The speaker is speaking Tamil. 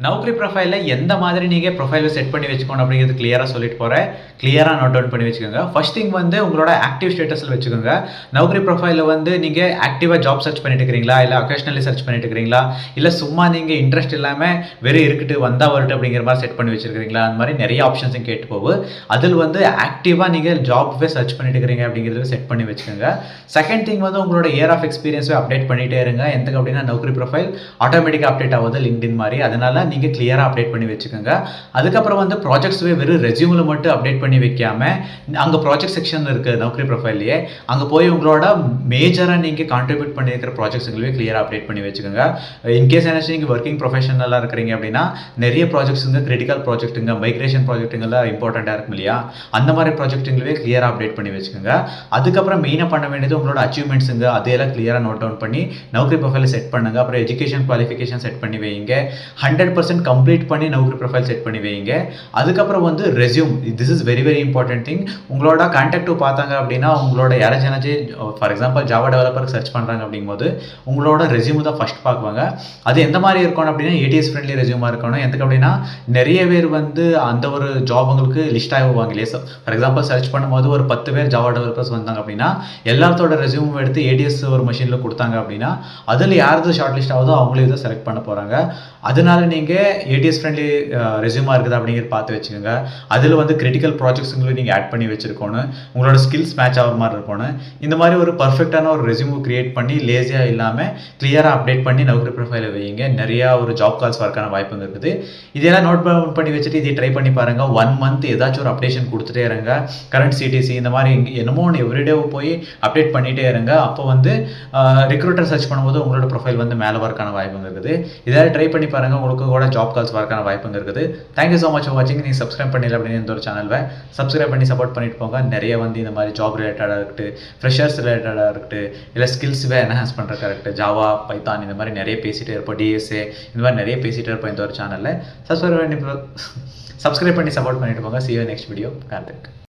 நௌக்ரி ப்ரொஃபைலில் எந்த மாதிரி நீங்கள் ப்ரொஃபைலை செட் பண்ணி வச்சுக்கணும் அப்படிங்கிறது கிளியராக சொல்லிட்டு போகிறேன். கிளியராக நோட் டவுன் பண்ணி வச்சுக்கோங்க. ஃபர்ஸ்ட் திங் வந்து உங்களோட ஆக்டிவ் ஸ்டேட்டஸில் வச்சுக்கோங்க. நௌக்ரி ப்ரொஃபைலில் வந்து நீங்கள் ஆக்டிவாக ஜாப் சர்ச் பண்ணிட்டு இருக்கிறீங்களா, இல்லை அக்கேஷனலி சர்ச் பண்ணிட்டு இருக்கிறீங்களா, இல்லை சும்மா நீங்கள் இன்ட்ரெஸ்ட் இல்லாமல் வெறும் இருக்கட்டு வந்தால் வரட்டு அப்படிங்கிற மாதிரி செட் பண்ணி வச்சிருக்கீங்களா, அந்த மாதிரி நிறைய ஆப்ஷன்ஸும் கேட்டு போகுது. அதில் வந்து ஆக்டிவாக நீங்கள் ஜாப்வே சர்ச் பண்ணிட்டு இருக்கிறீங்க அப்படிங்கிறத செட் பண்ணி வச்சுக்கோங்க. செகண்ட் திங் வந்து உங்களோட இயர் ஆஃப் எக்ஸ்பீரியன்ஸை அப்டேட் பண்ணிகிட்டே இருங்க. எந்தக்கு அப்படின்னா நௌக்ரி ப்ரொஃபைல் ஆட்டோமேட்டிக்காக அப்டேட் ஆகுது லிங்க்டின் மாதிரி. அதனால் நீங்கள் கிளியராக அப்டேட் பண்ணி வச்சுக்கோங்க. அதுக்கப்புறம் வந்து ப்ராஜெக்ட்ஸ்வே வெறும் ரெஸ்யூமில் மட்டும் அப்டேட் பண்ணி வைக்காமல் அங்கே ப்ராஜெக்ட் செக்ஷன் இருக்குது நௌக்ரி ப்ரொஃபைல்லையே, அங்கே போய் உங்களோட மேஜராக நீங்கள் கான்ட்ரிபியூட் பண்ணியிருக்கிற ப்ராஜெக்ட்ஸுங்களே கிளியராக அப்டேட் பண்ணி வச்சுக்கோங்க. இன்கேஸ் என்ன நீங்கள் ஒர்க்கிங் ப்ரொஃபஷனலாக இருக்கிறீங்க அப்படின்னா நிறைய ப்ராஜெக்ட்ஸுங்க கிரிட்டிக்கல் ப்ராஜெக்ட்டுங்க மைக்ரேஷன் ப்ராஜெக்ட்டுங்கெல்லாம் இம்பார்ட்டண்ட்டாக இருக்கும் இல்லையா, அந்த மாதிரி ப்ராஜெக்ட்டுங்களே கிளியராக அப்டேட் பண்ணி வச்சுக்கோங்க. அதுக்கப்புறம் மெயினாக பண்ண வேண்டியது உங்களோட அச்சீவ்மெண்ட்ஸுங்க அதையெல்லாம் கிளியராக நோட் டவுன் பண்ணி நௌக்ரி ப்ரொஃபைலை செட் பண்ணுங்கள். அப்புறம் எஜுகேஷன் குவாலிஃபிகேஷன் செட் பண்ணி வைங்க. 100% கம்ப்ளீட் பண்ணி நௌக்ரி ப்ரொஃபைல் செட் பண்ணி வைங்க. அதுக்கப்புறம் வந்து resume, this is very very important thing. உங்களோட கான்டாக்ட் பார்த்தாங்க அப்படின்னா உங்களோட யாராச்சும் ஃபார் எக்ஸாம்பிள் ஜாவா டெவலப்பருக்கு சர்ச் பண்ணுறாங்க அப்படிங்கும்போது உங்களோட ரெஸ்யூம் தான் ஃபர்ஸ்ட் பார்க்குவாங்க. அது எந்த மாதிரி இருக்கணும் அப்படின்னா ஏடிஎஸ் ஃப்ரெண்ட்லி ரெஸ்யூமாக இருக்கணும். எதுக்கு அப்படின்னா நிறைய பேர் வந்து அந்த ஒரு ஜாப் உங்களுக்கு லிஸ்ட் ஆகுவாங்க இல்லையா. ஃபார் எக்ஸாம்பிள் சர்ச் பண்ணும்போது ஒரு 10 பேர் ஜாவா டெவலப்பர்ஸ் வந்தாங்க அப்படின்னா எல்லாத்தோட ரெஸ்யூம் எடுத்து ஏடிஎஸ் ஒரு மிஷினில் கொடுத்தாங்க அப்படின்னா அதில் யாருக்கு ஷார்ட் லிஸ்ட் ஆகுதோ அவங்களே தான் செலக்ட் பண்ண போகிறாங்க. அதனால நீங்கள் ஏடிஎஸ் ஃப்ரெண்ட்லி ரெஸ்யூமாக இருக்குது அப்படிங்கிறது பார்த்து வச்சுக்கோங்க. அதில் வந்து கிரிட்டிக்கல் ப்ராஜெக்ட்ஸுங்களை நீங்கள் ஆட் பண்ணி வச்சுருக்கணும். உங்களோட ஸ்கில்ஸ் மேட்ச் ஆகிற மாதிரி இருக்கணும். இந்த மாதிரி ஒரு பர்ஃபெக்டான ஒரு ரெஸ்யூம் கிரியேட் பண்ணி லேசியாக இல்லாமல் கிளியராக அப்டேட் பண்ணி நௌக்ரி ப்ரொஃபைலை வைங்க. நிறையா ஒரு ஜாப் கால்ஸ் வரக்கான வாய்ப்புங்க இருக்குது. இதெல்லாம் நோட் பண்ணி வச்சுட்டு இதை ட்ரை பண்ணி பாருங்கள். 1 மந்த் ஏதாச்சும் ஒரு அப்டேஷன் கொடுத்துட்டே இருங்க. கரண்ட் சிடிசி இந்த மாதிரி என்னமோ ஒன்று எவ்ரிடே போய் அப்டேட் பண்ணிகிட்டே இருங்க. அப்போ வந்து ரெக்ரூட்டர் சர்ச் பண்ணும்போது உங்களோட ப்ரொஃபைல் வந்து மேலே வரக்கான வாய்ப்புங்க இருக்குது. இதெல்லாம் ட்ரை பண்ணி பாருங்கள். உங்களுக்கு கூட ஜாப் கால்ஸ் வரக்கான வாய்ப்புங்க இருக்குது. தேங்க்யூ ஸோ மச் ஃபார் வாட்சிங். நீங்கள் சப்ஸ்கிரைப் பண்ணல அப்படின்னு இந்த ஒரு சேனலை சப்ஸ்கிரைப் பண்ணி சப்போர்ட் பண்ணிட்டு போங்க. நிறைய வந்து இந்த மாதிரி ஜாப் ரிலேட்டடாக இருக்கட்டும், ஃப்ரெஷர்ஸ் ரிலேட்டடாக இருக்கட்டும், இல்லை ஸ்கில்ஸுவே என்ஹான்ஸ் பண்ணுற கரெக்ட் ஜாவா பைத்தான் இந்த மாதிரி நிறைய பேசிகிட்டே இருப்போம். டிஎஸ்ஏ இந்த மாதிரி நிறைய பேசிகிட்டே இருப்போம் இந்த ஒரு சேனலில். சப்ஸ்கிரைப் பண்ணி சப்போர்ட் பண்ணிட்டு போங்க. See you next video. Karthik.